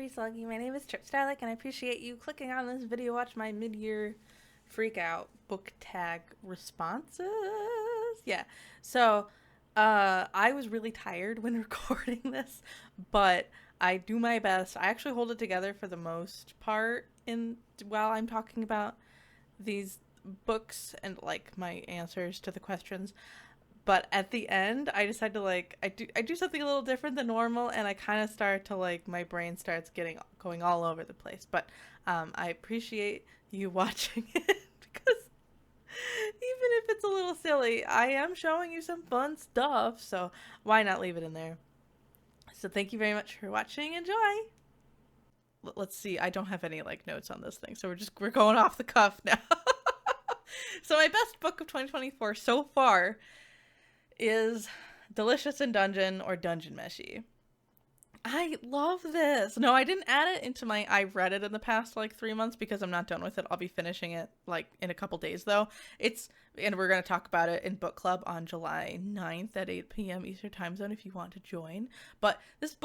Free Sluggy. My name is Trip Stylic, and I appreciate you clicking on this video. Watch my mid-year freak out book tag responses. Yeah. So, I was really tired when recording this, but I do my best. I actually hold it together for the most part in while I'm talking about these books and like my answers to the questions. But at the end, I decided to like I do something a little different than normal, and I kind of start to like my brain starts getting going all over the place. But I appreciate you watching it because even if it's a little silly, I am showing you some fun stuff. So why not leave it in there? So thank you very much for watching. Enjoy. Let's see. I don't have any like notes on this thing, so we're going off the cuff now. So my best book of 2024 so far is Delicious in Dungeon or Dungeon Meshi. I love this. No, I didn't add it into my I've read it in the past like 3 months because I'm not done with it. I'll be finishing it like in a couple days though. And we're going to talk about it in book club on July 9th at 8 p.m. Eastern time zone if you want to join. But this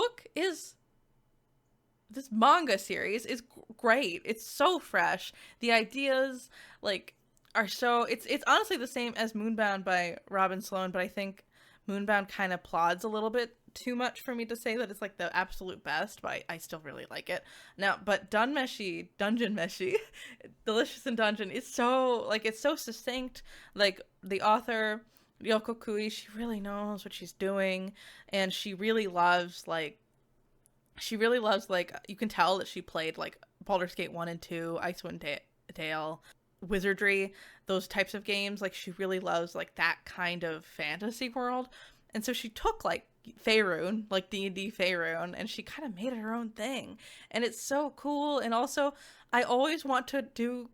manga series is great. It's so fresh. The ideas like are so it's honestly the same as Moonbound by Robin Sloan, but I think Moonbound kind of plods a little bit too much for me to say that it's like the absolute best, but I still really like it. Now, but Dungeon Meshi, Delicious in Dungeon is so like it's so succinct. Like the author Yoko Kui, she really knows what she's doing, and she really loves like you can tell that she played like Baldur's Gate 1 and 2, Icewind Dale, Wizardry, those types of games. Like she really loves like that kind of fantasy world. And so she took like Faerun, like D&D Faerun, and she kind of made it her own thing. And it's so cool. And also I always want to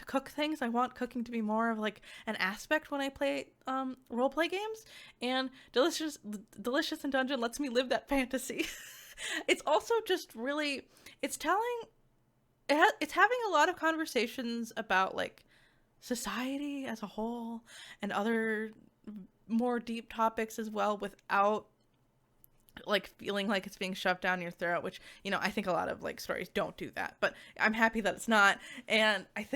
cook things. I want cooking to be more of like an aspect when I play role play games. And Delicious in Dungeon lets me live that fantasy. It's also just really it's telling it's having a lot of conversations about like society as a whole and other more deep topics as well without like feeling like it's being shoved down your throat, which I think a lot of like stories don't do that, but I'm happy that it's not. And I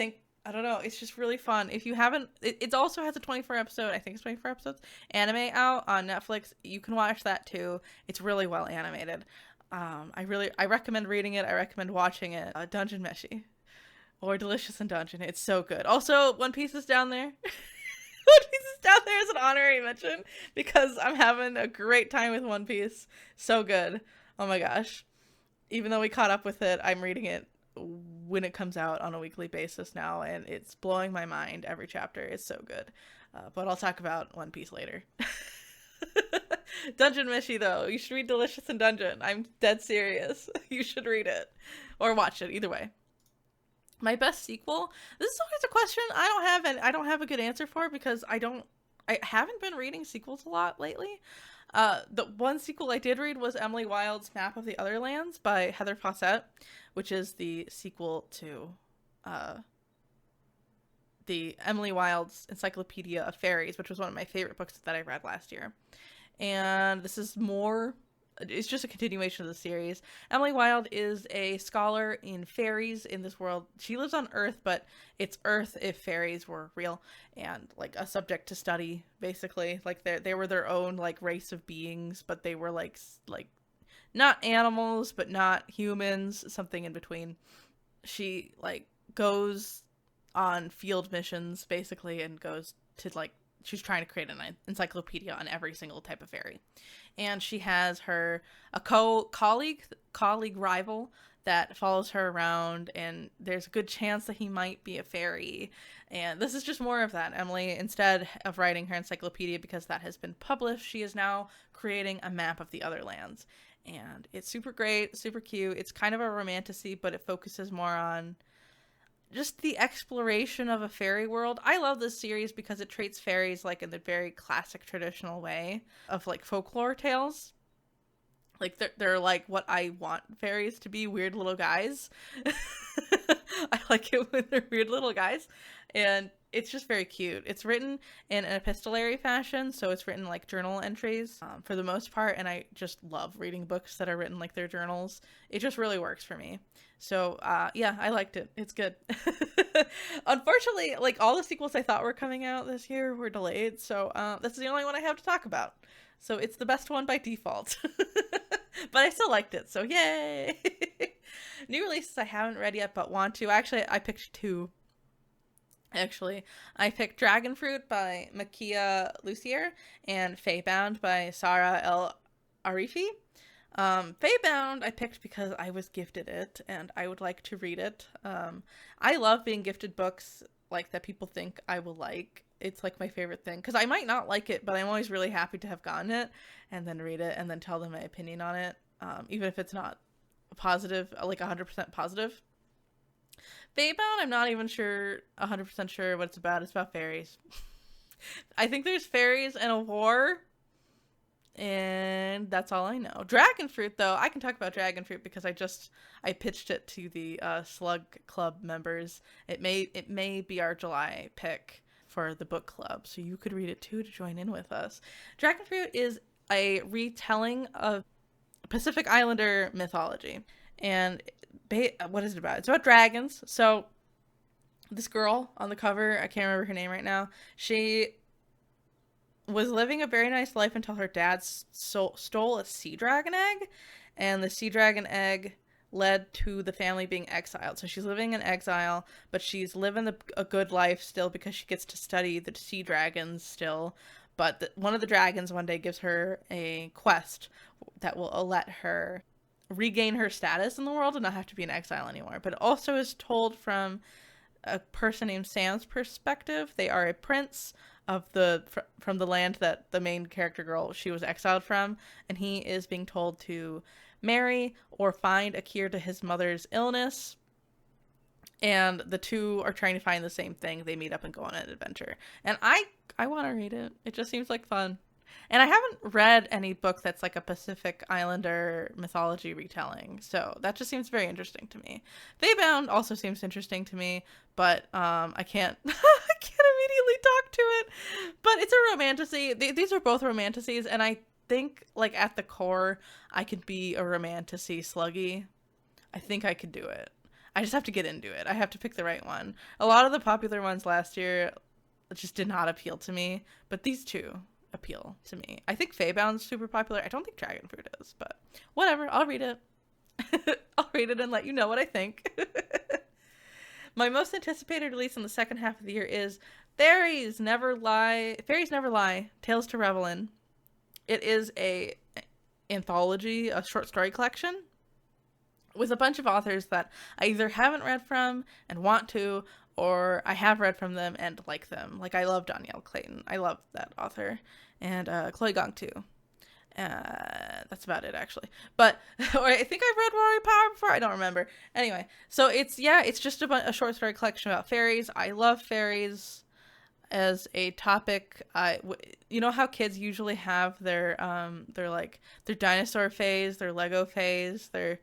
don't know, it's just really fun. If you haven't, it also has a 24 episode, I think it's 24 episodes, anime out on Netflix. You can watch that too. It's really well animated. I recommend reading it. I recommend watching it. Dungeon Meshi or Delicious in Dungeon. It's so good. Also, One Piece is down there. One Piece is down there as an honorary mention because I'm having a great time with One Piece. So good. Oh my gosh. Even though we caught up with it, I'm reading it when it comes out on a weekly basis now, and it's blowing my mind every chapter. It's so good. But I'll talk about One Piece later. Dungeon Meshi, though. You should read Delicious in Dungeon. I'm dead serious. You should read it. Or watch it, either way. My best sequel? This is always a question I don't have a good answer for because I haven't been reading sequels a lot lately. The one sequel I did read was Emily Wilde's Map of the Other Lands by Heather Fawcett, which is the sequel to the Emily Wilde's Encyclopedia of Fairies, which was one of my favorite books that I read last year. And this is it's just a continuation of the series. Emily Wilde is a scholar in fairies in this world. She lives on Earth, but it's Earth if fairies were real and like a subject to study, basically. Like they were their own like race of beings, but they were like not animals, but not humans, something in between. She like goes on field missions basically and goes to like she's trying to create an encyclopedia on every single type of fairy. And she has a colleague rival that follows her around, and there's a good chance that he might be a fairy. And this is just more of that. Emily, instead of writing her encyclopedia because that has been published, she is now creating a map of the other lands. And it's super great, super cute. It's kind of a romantasy, but it focuses more on just the exploration of a fairy world. I love this series because it treats fairies like in the very classic traditional way of like folklore tales. Like they're like what I want fairies to be, weird little guys. I like it when they're weird little guys. And it's just very cute. It's written in an epistolary fashion, so it's written like journal entries for the most part, and I just love reading books that are written like their journals. It just really works for me. So yeah, I liked it. It's good. Unfortunately, like all the sequels I thought were coming out this year were delayed, so that's the only one I have to talk about. So it's the best one by default. But I still liked it, so yay! New releases I haven't read yet but want to. Actually, I picked two. Actually, I picked Dragon Fruit by Makia Lucier and Feybound by Sarah El Arifi. Feybound I picked because I was gifted it and I would like to read it. I love being gifted books like that people think I will like. It's like my favorite thing because I might not like it, but I'm always really happy to have gotten it and then read it and then tell them my opinion on it, even if it's not positive, like 100% positive. Feybound, I'm not even 100% sure what it's about. It's about fairies. I think there's fairies and a war, and that's all I know. Dragon Fruit, though, I can talk about Dragon Fruit because I pitched it to the Slug Club members. It may be our July pick for the book club, so you could read it too to join in with us. Dragon Fruit is a retelling of Pacific Islander mythology, and what is it about? It's about dragons. So this girl on the cover, I can't remember her name right now, she was living a very nice life until her dad stole a sea dragon egg, and the sea dragon egg led to the family being exiled. So she's living in exile, but she's living a good life still because she gets to study the sea dragons still. But one of the dragons one day gives her a quest that will let her regain her status in the world and not have to be in exile anymore. But it also is told from a person named Sam's perspective. They are a prince of from the land that the main character girl, she was exiled from, and he is being told to marry or find a cure to his mother's illness. And the two are trying to find the same thing. They meet up and go on an adventure. And I want to read it. It just seems like fun. And I haven't read any book that's like a Pacific Islander mythology retelling, so that just seems very interesting to me. Feybound also seems interesting to me, but I can't I can't immediately talk to it. But it's a romantasy. These are both romantasies, and I think like at the core I could be a romantasy sluggy. I think I could do it. I just have to get into it. I have to pick the right one. A lot of the popular ones last year just did not appeal to me, but these two appeal to me. I think Feybound's super popular. I don't think Dragon Fruit is, but whatever. I'll read it. I'll read it and let you know what I think. My most anticipated release in the second half of the year is Fairies Never Lie, Tales to Revel in. It is a anthology, a short story collection with a bunch of authors that I either haven't read from and want to, or I have read from them and like them. Like, I love Danielle Clayton. I love that author. And Chloe Gong, too. That's about it, actually. But, or I think I've read Rory Power before. I don't remember. Anyway, so it's just a short story collection about fairies. I love fairies as a topic. You know how kids usually have their dinosaur phase, their Lego phase, their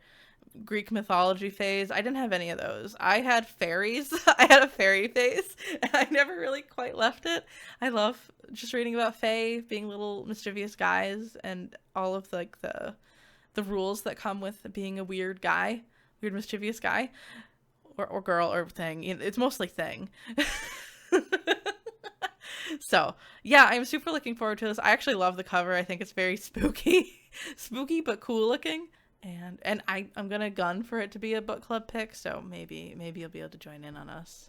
Greek mythology phase. I didn't have any of those. I had fairies. I had a fairy phase, and I never really quite left it. I love just reading about fae being little mischievous guys and all of the rules that come with being a weird mischievous guy or girl or thing. It's mostly thing. So yeah, I'm super looking forward to this. I actually love the cover. I think it's very spooky but cool looking. And I'm gonna gun for it to be a book club pick, so maybe you'll be able to join in on us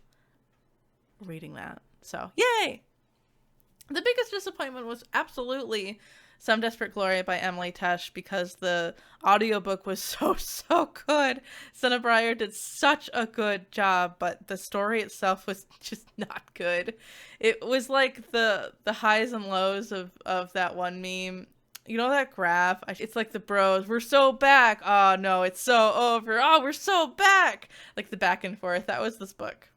reading that. So yay! The biggest disappointment was absolutely Some Desperate Glory by Emily Tesh, because the audiobook was so good. Senna Breyer did such a good job, but the story itself was just not good. It was like the highs and lows of that one meme. You know that graph? It's like the bros, we're so back. Oh no, it's so over. Oh, we're so back. Like the back and forth. That was this book.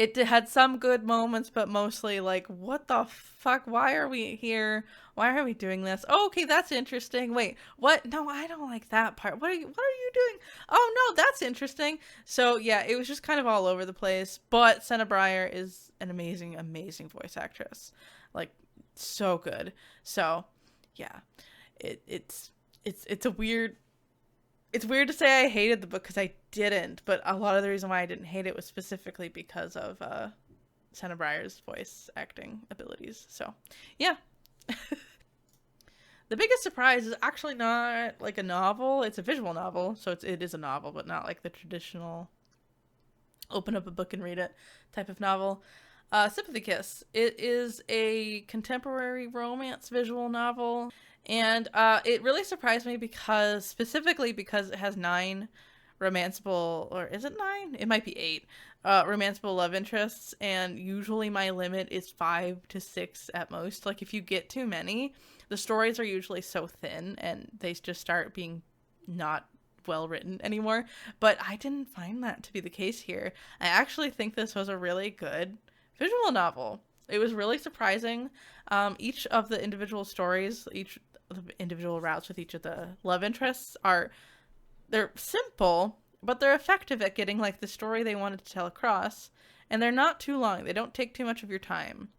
It had some good moments, but mostly like, what the fuck? Why are we here? Why are we doing this? Oh, okay, that's interesting. Wait, what? No, I don't like that part. What are you doing? Oh no, that's interesting. So yeah, it was just kind of all over the place. But Senna Breyer is an amazing, amazing voice actress. Like, so good. So yeah, it's a weird, it's weird to say I hated the book because I didn't, but a lot of the reason why I didn't hate it was specifically because of Senna Breyer's voice acting abilities. So, yeah. The biggest surprise is actually not like a novel. It's a visual novel, so it is a novel, but not like the traditional open up a book and read it type of novel. Sympathy Kiss. It is a contemporary romance visual novel, and it really surprised me because, specifically because it has 9 romanceable, or is it 9? It might be 8 romanceable love interests, and usually my limit is 5 to 6 at most. Like, if you get too many, the stories are usually so thin and they just start being not well written anymore. But I didn't find that to be the case here. I actually think this was a really good visual novel. It was really surprising. Each of the individual stories, each of the individual routes with each of the love interests they're simple, but they're effective at getting like the story they wanted to tell across, and they're not too long. They don't take too much of your time.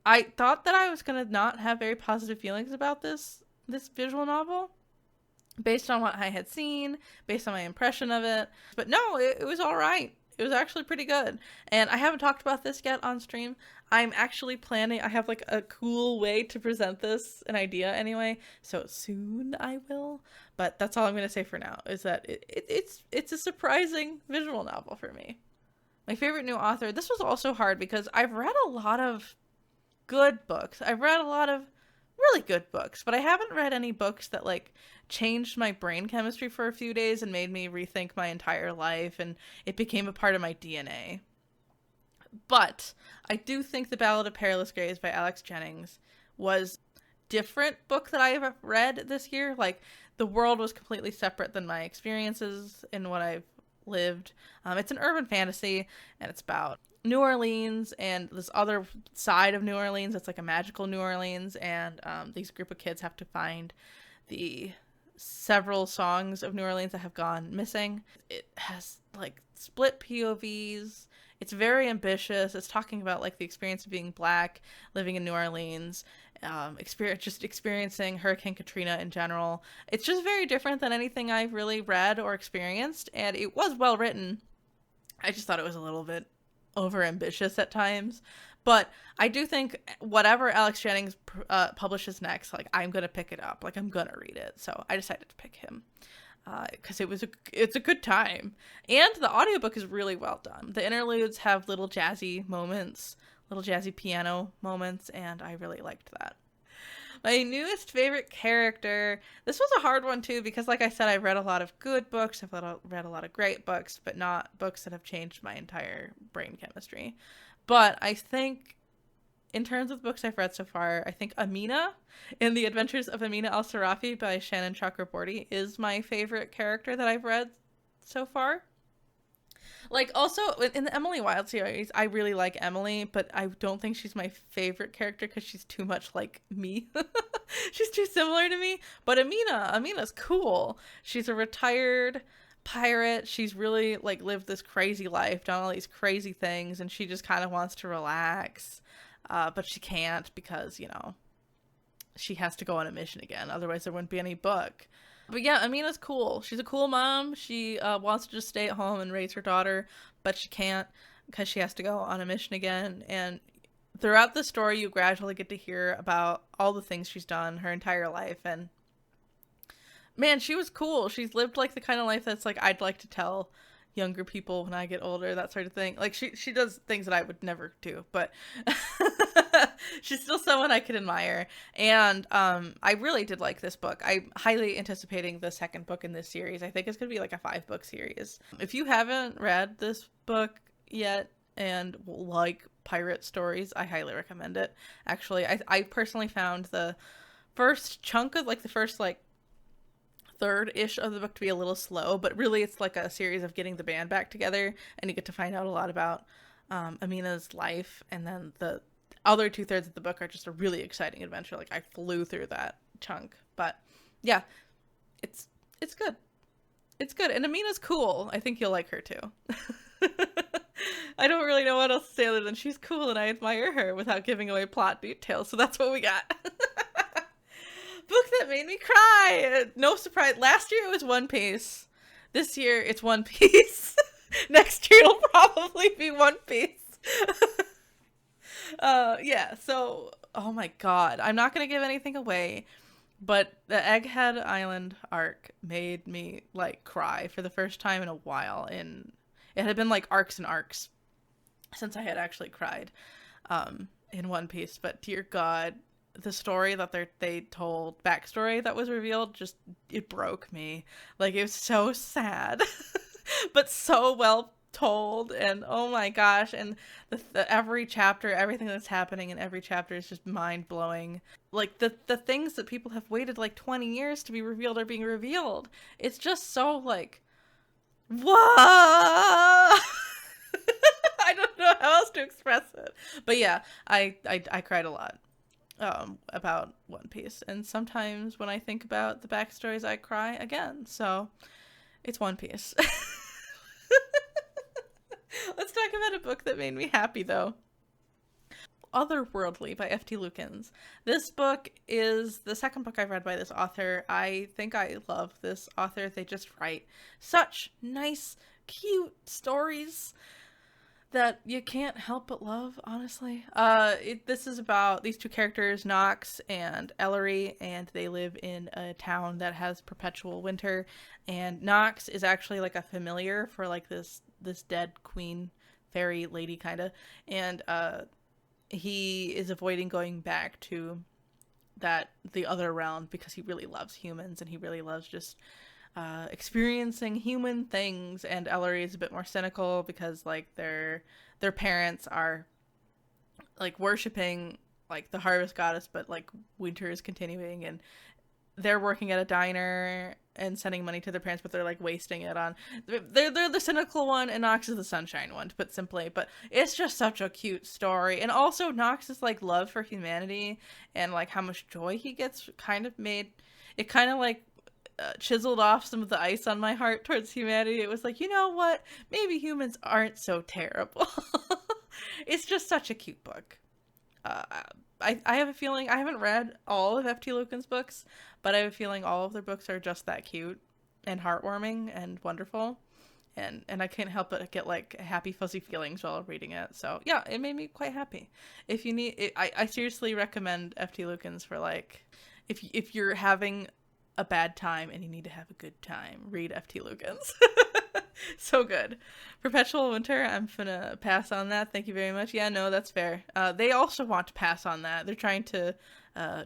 I thought that I was gonna not have very positive feelings about this visual novel, based on what I had seen, based on my impression of it. But no, it was all right. It was actually pretty good. And I haven't talked about this yet on stream. I'm actually planning, I have like a cool way to present this, an idea anyway. So soon I will. But that's all I'm going to say for now, is that it's a surprising visual novel for me. My favorite new author. This was also hard because I've read a lot of good books. I've read a lot of really good books, but I haven't read any books that like changed my brain chemistry for a few days and made me rethink my entire life, and it became a part of my DNA. But I do think The Ballad of Perilous Graves by Alex Jennings was different book that I have read this year. Like, the world was completely separate than my experiences and what I've lived. It's an urban fantasy, and it's about New Orleans and this other side of New Orleans. It's like a magical New Orleans, and these group of kids have to find the several songs of New Orleans that have gone missing. It has like split POVs. It's very ambitious. It's talking about like the experience of being Black, living in New Orleans, experiencing Hurricane Katrina in general. It's just very different than anything I've really read or experienced, and it was well written. I just thought it was a little bit over ambitious at times, but I do think whatever Alex Jennings publishes next, like, I'm gonna pick it up. Like, I'm gonna read it. So I decided to pick him because it's a good time, and the audiobook is really well done. The interludes have little jazzy moments, little jazzy piano moments, and I really liked that. My newest favorite character. This was a hard one too, because like I said, I've read a lot of good books. I've read a lot of great books, but not books that have changed my entire brain chemistry. But I think, in terms of books I've read so far, I think Amina in The Adventures of Amina Al-Sarafi by Shannon Chakraborty is my favorite character that I've read so far. Like, also, in the Emily Wilde series, I really like Emily, but I don't think she's my favorite character because she's too much like me. She's too similar to me. But Amina's cool. She's a retired pirate. She's really, like, lived this crazy life, done all these crazy things, and she just kind of wants to relax. But she can't because, she has to go on a mission again. Otherwise, there wouldn't be any book. But yeah, Amina's cool. She's a cool mom. She wants to just stay at home and raise her daughter, but she can't because she has to go on a mission again. And throughout the story, you gradually get to hear about all the things she's done her entire life. And man, she was cool. She's lived like the kind of life that's like I'd like to tell younger people when I get older, that sort of thing. Like, she does things that I would never do, but she's still someone I could admire. And I really did like this book. I'm highly anticipating the second book in this series. I think it's gonna be like a 5-book series. If you haven't read this book yet and like pirate stories, I highly recommend it. Actually, I personally found the first chunk of, like, the first, like, third-ish of the book to be a little slow, but really it's like a series of getting the band back together, and you get to find out a lot about Amina's life, and then the other 2/3 of the book are just a really exciting adventure. Like I flew through that chunk, but yeah, it's good. It's good, and Amina's cool. I think you'll like her too. I don't really know what else to say other than she's cool and I admire her without giving away plot details. So that's what we got. Book that made me cry. No surprise. Last year it was One Piece. This year it's One Piece. Next year it'll probably be One Piece. Yeah, so oh my god. I'm not gonna give anything away, but the Egghead Island arc made me like cry for the first time in a while. In it had been like arcs and arcs since I had actually cried in One Piece, but dear god, the story that they told, backstory that was revealed, just it broke me. Like it was so sad, but so well told, and oh my gosh, and every chapter, everything that's happening in every chapter is just mind blowing. Like the things that people have waited like 20 years to be revealed are being revealed. It's just so like, what? I don't know how else to express it. But yeah, I cried a lot about One Piece, and sometimes when I think about the backstories I cry again. So it's One Piece. Let's talk about a book that made me happy though. Otherworldly by F.T. Lukens. This book is the second book I've read by this author. I think I love this author. They just write such nice, cute stories that you can't help but love, honestly. This is about these two characters, Nox and Ellery, and they live in a town that has perpetual winter, and Nox is actually like a familiar for like this dead queen fairy lady kind of, and he is avoiding going back to the other realm because he really loves humans and he really loves just experiencing human things. And Ellery is a bit more cynical because like their parents are like worshiping like the harvest goddess, but like winter is continuing, and they're working at a diner and sending money to their parents, but they're like wasting it on they're the cynical one, and Nox is the sunshine one, to put simply. But it's just such a cute story. And also Nox's like love for humanity and like how much joy he gets kind of made it kind of like chiseled off some of the ice on my heart towards humanity. It was like, you know what, maybe humans aren't so terrible. It's just such a cute book. I have a feeling, I haven't read all of F.T. Lukens' books, but I have a feeling all of their books are just that cute and heartwarming and wonderful. And I can't help but get like happy fuzzy feelings while reading it. So yeah, it made me quite happy. If you need it, I seriously recommend F.T. Lukens for like, if you're having a bad time and you need to have a good time, read F.T. Lukens. So good. Perpetual Winter, I'm gonna pass on that. Thank you very much. Yeah, no, that's fair. They also want to pass on that. They're trying to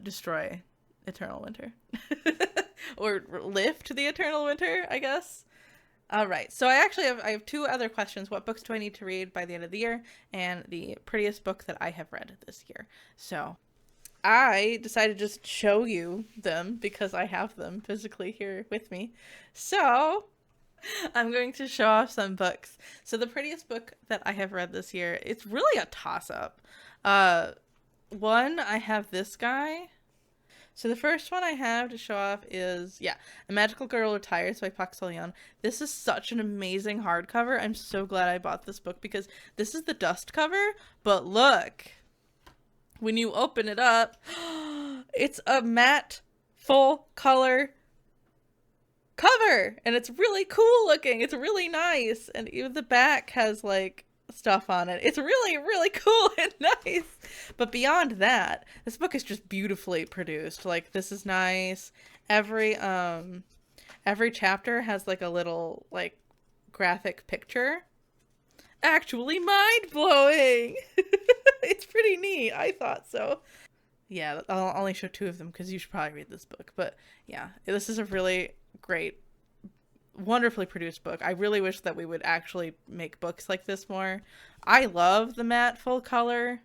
destroy Eternal Winter. Or lift the Eternal Winter, I guess. All right. So I have two other questions. What books do I need to read by the end of the year? And the prettiest book that I have read this year. So I decided to just show you them because I have them physically here with me. So I'm going to show off some books. So the prettiest book that I have read this year, it's really a toss-up. One, I have this guy. So the first one I have to show off is, yeah, A Magical Girl Retires by Pak So-yeon. This is such an amazing hardcover. I'm so glad I bought this book because this is the dust cover, but look, when you open it up, it's a matte full color cover, and it's really cool looking. It's really nice, and even the back has like stuff on it. It's really, really cool and nice. But beyond that, this book is just beautifully produced. Like, this is nice. Every chapter has like a little like graphic picture. Actually mind-blowing. It's pretty neat. I thought so. Yeah, I'll only show two of them because you should probably read this book. But yeah, this is a really great, wonderfully produced book. I really wish that we would actually make books like this more. I love the matte full color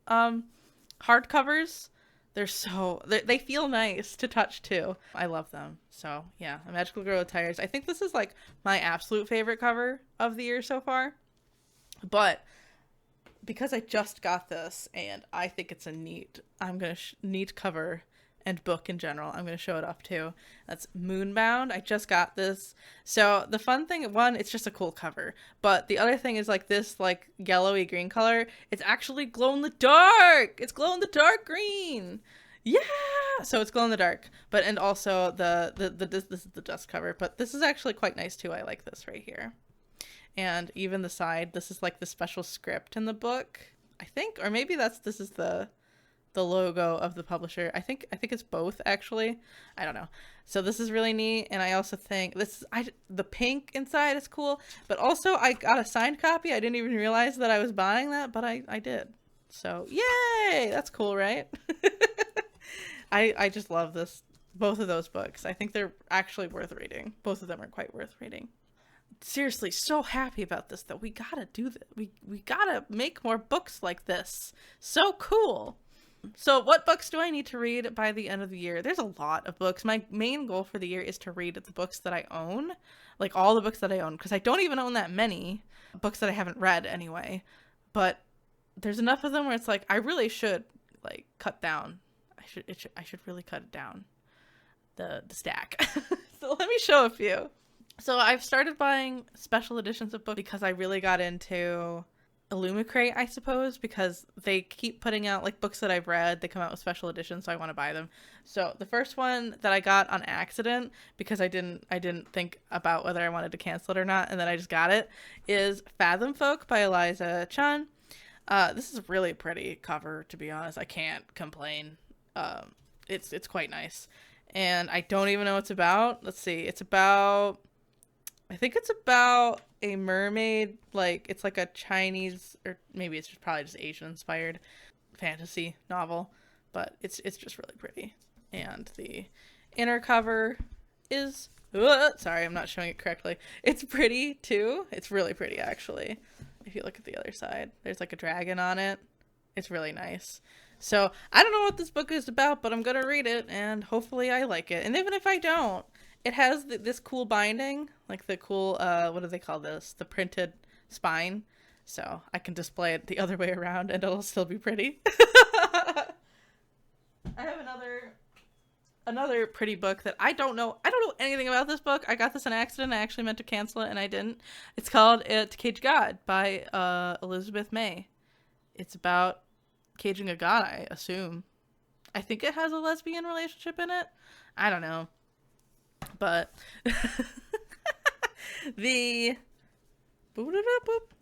hardcovers. They feel nice to touch too. I love them. So yeah, A Magical Girl Retires. I think this is like my absolute favorite cover of the year so far. But because I just got this and I think it's a neat cover and book in general, I'm going to show it off too. That's Moonbound. I just got this. So the fun thing, one, it's just a cool cover. But the other thing is like this like yellowy green color. It's actually glow in the dark. It's glow in the dark green. Yeah. So it's glow in the dark. But and also this is the dust cover. But this is actually quite nice too. I like this right here. And even the side, this is like the special script in the book, I think, or maybe this is the logo of the publisher. I think it's both actually. I don't know. So this is really neat, and I also think the pink inside is cool, but also I got a signed copy. I didn't even realize that I was buying that, but I did. So yay, that's cool, right? I just love both of those books. I think they're actually worth reading. Both of them are quite worth reading. Seriously, so happy about this though. We gotta do that. We gotta make more books like this. So cool. So what books do I need to read by the end of the year? There's a lot of books. My main goal for the year is to read the books that I own, like all the books that I own, because I don't even own that many books that I haven't read anyway. But there's enough of them where it's like I really should like cut down. I should really cut it down, the stack. So let me show a few. So I've started buying special editions of books because I really got into Illumicrate, I suppose, because they keep putting out like books that I've read. They come out with special editions, so I want to buy them. So the first one that I got on accident because I didn't think about whether I wanted to cancel it or not, and then I just got it, is Fathom Folk by Eliza Chun. This is a really pretty cover, to be honest. I can't complain. It's quite nice, and I don't even know what it's about. Let's see. I think it's about a mermaid, like it's like a Chinese, or maybe it's probably just Asian inspired fantasy novel, but it's just really pretty. And the inner cover is, sorry, I'm not showing it correctly. It's pretty too. It's really pretty actually. If you look at the other side, there's like a dragon on it. It's really nice. So I don't know what this book is about, but I'm gonna read it and hopefully I like it. And even if I don't, it has this cool binding, like the cool, what do they call this? The printed spine. So I can display it the other way around and it'll still be pretty. I have another pretty book that I don't know anything about this book. I got this on accident. I actually meant to cancel it and I didn't. It's called To Cage God by Elizabeth May. It's about caging a god, I assume. I think it has a lesbian relationship in it. I don't know. But the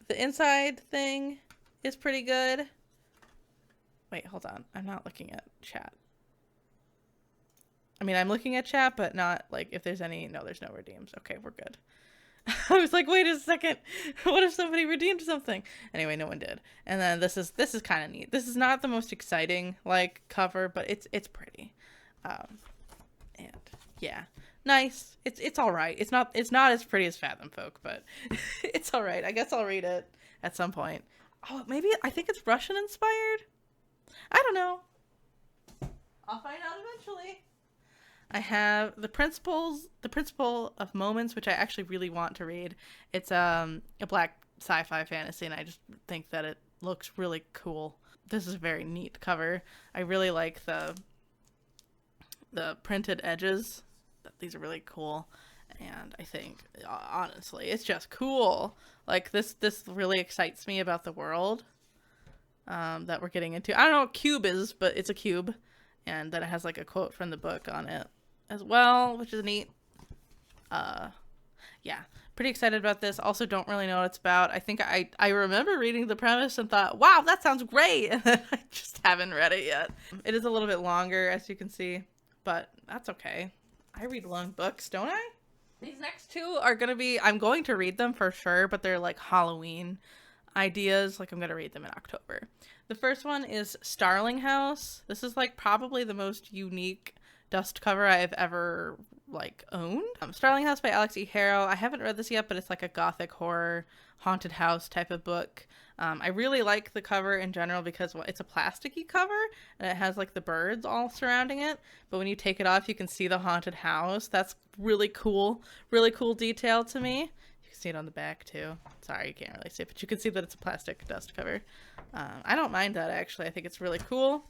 inside thing is pretty good. Wait, hold on. I'm not looking at chat. I mean, I'm looking at chat, but not like if there's any. No, there's no redeems. Okay, we're good. I was like, wait a second. What if somebody redeemed something? Anyway, no one did. And then this is kind of neat. This is not the most exciting like cover, but it's pretty. And yeah. Nice. It's all right. It's not as pretty as Fathom Folk, but it's all right. I guess I'll read it at some point. Oh, maybe I think it's Russian inspired. I don't know. I'll find out eventually. I have The Principle of Moments, which I actually really want to read. It's a black sci-fi fantasy, and I just think that it looks really cool. This is a very neat cover. I really like the printed edges. These are really cool, and I think honestly it's just cool. Like this really excites me about the world that we're getting into. I don't know what cube is, but it's a cube, and then it has like a quote from the book on it as well, which is neat. Yeah, pretty excited about this. Also don't really know what it's about. I think I remember reading the premise and thought, wow, that sounds great, and then I just haven't read it yet. It is a little bit longer, as you can see, but that's okay. I read long books, don't I? These next two are going to be, I'm going to read them for sure, but they're like Halloween ideas. Like I'm going to read them in October. The first one is Starling House. This is like probably the most unique dust cover I've ever like owned. Starling House by Alex E. Harrow. I haven't read this yet, but it's like a gothic horror haunted house type of book. I really like the cover in general because it's a plasticky cover and it has like the birds all surrounding it. But when you take it off, you can see the haunted house. That's really cool detail to me. You can see it on the back too. Sorry, you can't really see it, but you can see that it's a plastic dust cover. I don't mind that, actually. I think it's really cool.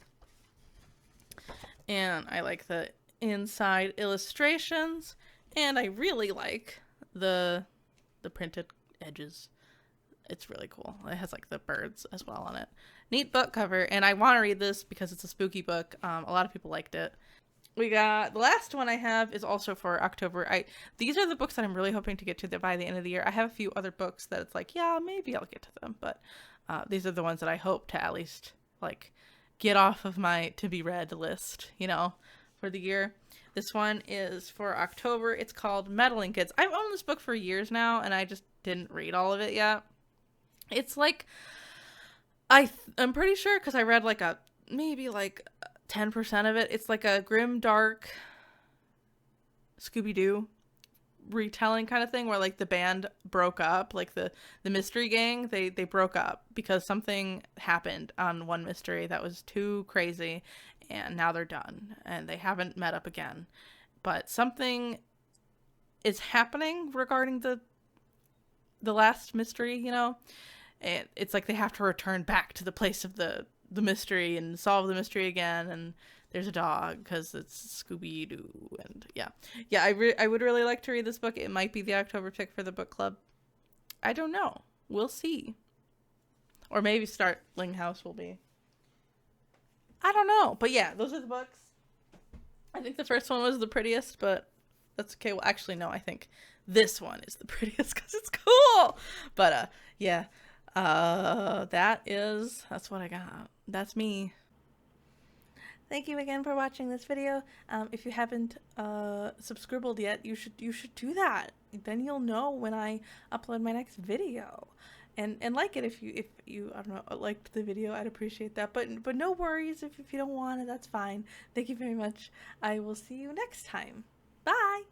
And I like the inside illustrations, and I really like the printed edges. It's really cool. It has like the birds as well on it. Neat book cover, and I want to read this because it's a spooky book. A lot of people liked it. We got the last one I have is also for October. These are the books that I'm really hoping to get to by the end of the year. I have a few other books that it's like, yeah, maybe I'll get to them, but these are the ones that I hope to at least like get off of my to be read list, you know, for the year. This one is for October. It's called Meddling Kids. I've owned this book for years now, and I just didn't read all of it yet. It's like, I'm pretty sure, because I read like maybe like 10% of it. It's like a grim, dark Scooby-Doo retelling kind of thing, where like the band broke up, like the mystery gang, they broke up because something happened on one mystery that was too crazy, and now they're done and they haven't met up again. But something is happening regarding the last mystery, you know, and it's like they have to return back to the place of the mystery and solve the mystery again, and there's a dog because it's Scooby-Doo. And yeah, I would really like to read this book. It might be the October pick for the book club. I don't know. We'll see. Or maybe Startling House will be. I don't know. But yeah, those are the books. I think the first one was the prettiest, but that's okay. Well, actually, no, I think this one is the prettiest because it's cool. But yeah, that's what I got. That's me. Thank you again for watching this video. If you haven't subscribed yet, you should do that. Then you'll know when I upload my next video. And like it if you I don't know, liked the video. I'd appreciate that. But no worries if you don't want it, that's fine. Thank you very much. I will see you next time. Bye.